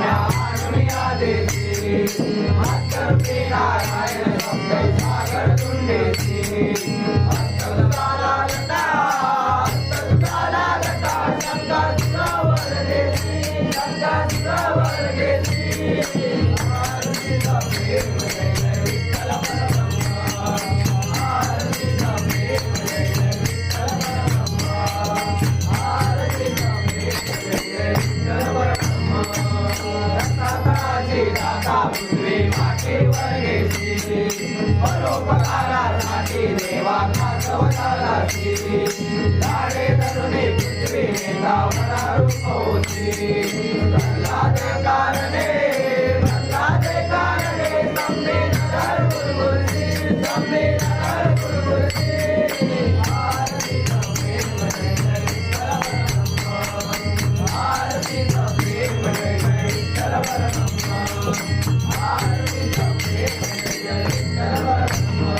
रम्या दुनिया देती मास्टर पे नारायण शब्द सागर तुंडेती काला लटा शंकर श्रवण देती शंकर श्रवण देती आरती सभे विठ्ठल परब्रह्मा आरती सभे विठ्ठल परब्रह्मा आरती सभे विठ्ठल परब्रह्मा रत्नाकराची दाता पृथ्वी मातेवर घेतली परोपकारासाठी देवा खासवतालाची लाडे धरुणी पृथ्वी नेता वरारूप होती प्रल्हादे कारणे संबे नगर गुरुगुरुजी संबे नगर गुरुगुरुजी आरती संबे विठ्ठल परब्रह्मा आरती संबे विठ्ठल परब्रह्मा आरती संबे विठ्ठल परब्रह्मा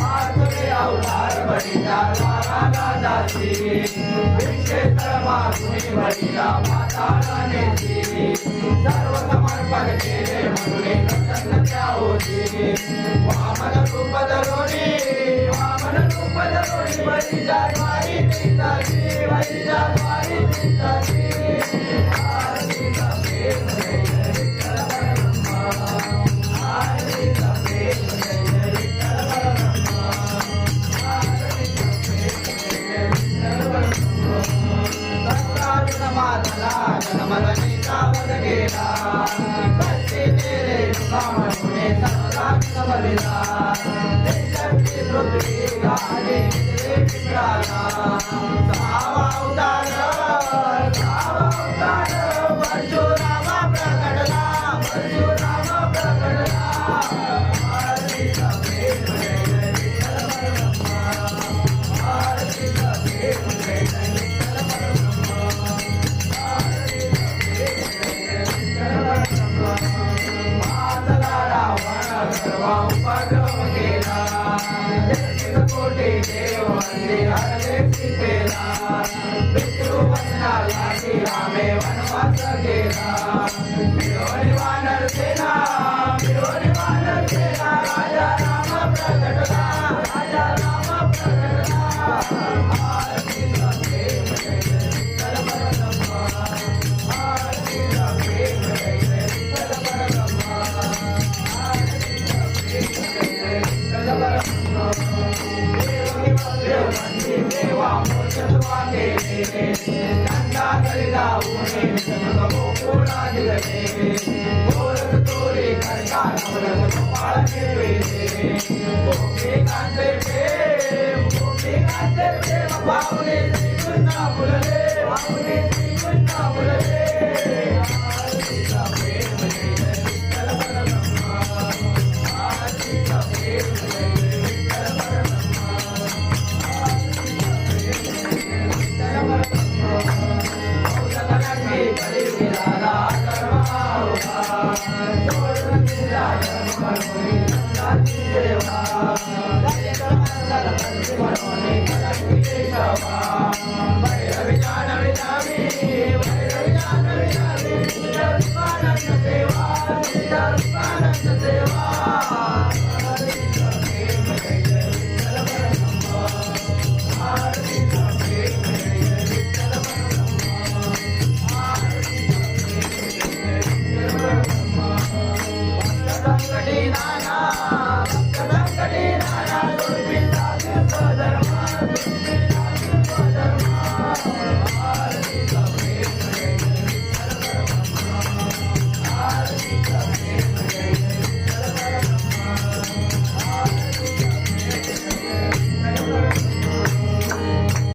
आतुरे अवतार बळीचा वाराला जाती विक्षेत्र मागुनी बळीला पाताळा नेती सर्व समर्पण केले म्हणून प्रसन्नता होती वामन रूप धरुणी बळीच्या द्वारी निघताती बळीच्या द्वारी निघताती आरती सभे विठ्ठल परब्रह्मा आरती सभे विठ्ठल परब्रह्मा आरती सभे विठ्ठल परब्रह्मा सत्तार्जुन मातला जन्मदनीचा वध केला कष्टी तेरे मुखामणे सर्वराक्षस बलिला शक्ती पृथ्वी गाले तेरे पित्राला सावा अवतार परशुरामा प्रकटला आरती सभे विठ्ठल परब्रह्मा आरती सभे विठ्ठल परब्रह्मा आरती सभे विठ्ठल परब्रह्मा मातला रावण सर्व उपद्रव केला कोटी देव मंदिर हरले सीतेला पितृवचनासाठी रामे वनवास गेला फिरोनी वानर सेना राजा राम प्रकटला आरती सभे विठ्ठल परब्रह्मा आरती सभे विठ्ठल परब्रह्मा आरती सभे विठ्ठल परब्रह्मा देवा मोचत्वा केले नंदा करिला उणे गोकुळा दिले गोरख तोरे करता नवरस गोपाळ फिरविले गोपिकांचे प्रेम पाहुणे श्रीकृष्ण फुलले आरती सभे विठ्ठल परब्रह्मा आरती सभे विठ्ठल परब्रह्मा Bye.